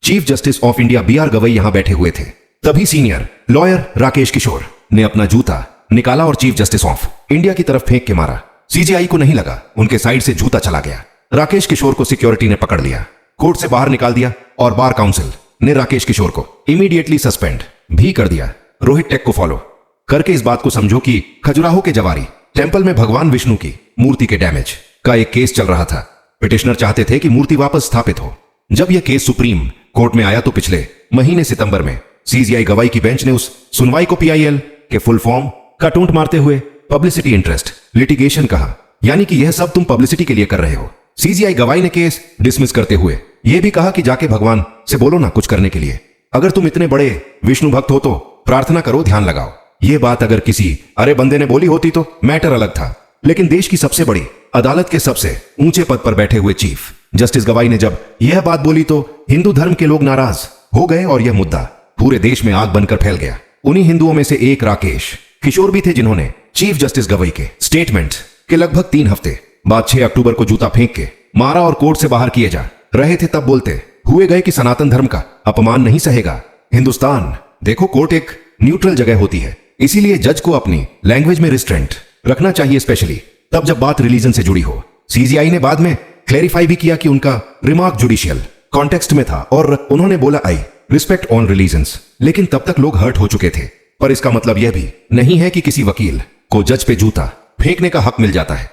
Chief justice of India BR Gavai यहां बैठे हुए थे। तभी सीनियर लॉयर राकेश किशोर ने अपना जूता निकाला और चीफ जस्टिस ऑफ इंडिया की तरफ फेंक के मारा। CJI को नहीं लगा, उनके साइड से जूता चला गया। राकेश किशोर को सिक्योरिटी ने पकड़ लिया, कोर्ट से बाहर निकाल दिया और बार काउंसिल ने राकेश किशोर को इमीडिएटली सस्पेंड भी कर दिया। रोहित टेक को फॉलो करके इस बात को समझो कि खजुराहो के जवारी टेंपल में भगवान विष्णु की मूर्ति के डैमेज का एक केस चल रहा था। पिटिशनर चाहते थे कि मूर्ति वापस स्थापित हो। जब यह केस सुप्रीम कोर्ट में आया तो पिछले महीने सितंबर में CJI गवाई की बेंच ने उस सुनवाई को PIL के फुल फॉर्म का टूंट मारते हुए पब्लिसिटी इंटरेस्ट लिटिगेशन कहा, यानी कि यह सब तुम पब्लिसिटी के लिए कर रहे हो। CJI गवाई ने केस डिसमिस करते हुए यह भी कहा कि जाके भगवान से बोलो ना कुछ करने के लिए। अगर तुम इतने बड़े विष्णु भक्त हो तो प्रार्थना करो, ध्यान लगाओ। यह बात अगर किसी अरे बंदे ने बोली होती तो मैटर अलग था, लेकिन देश की सबसे बड़ी अदालत के सबसे ऊंचे पद पर बैठे हुए चीफ जस्टिस गवाई ने जब यह बात बोली तो हिंदू धर्म के लोग नाराज हो गए और यह मुद्दा पूरे देश में आग बनकर फैल गया। उन्हीं हिंदुओं में से एक राकेश किशोर भी थे जिन्होंने चीफ जस्टिस गवाई के स्टेटमेंट के लगभग 3 हफ्ते बाद 6 अक्टूबर को जूता फेंक के मारा और कोर्ट से बाहर किए जा रहे थे। तब बोलते हुए गए कि सनातन धर्म का अपमान नहीं सहेगा हिंदुस्तान। देखो, कोर्ट एक न्यूट्रल जगह होती है, इसीलिए जज को अपनी लैंग्वेज में रिस्ट्रेंट रखना चाहिए, स्पेशली तब जब बात रिलीजन से जुड़ी हो। CJI ने बाद में क्लेरिफाई भी किया कि उनका रिमार्क जुडिशियल कॉन्टेक्स्ट में था और उन्होंने बोला आई रिस्पेक्ट ऑन रिलीजन्स, लेकिन तब तक लोग हर्ट हो चुके थे। पर इसका मतलब यह भी नहीं है कि किसी वकील को जज पे जूता फेंकने का हक मिल जाता है।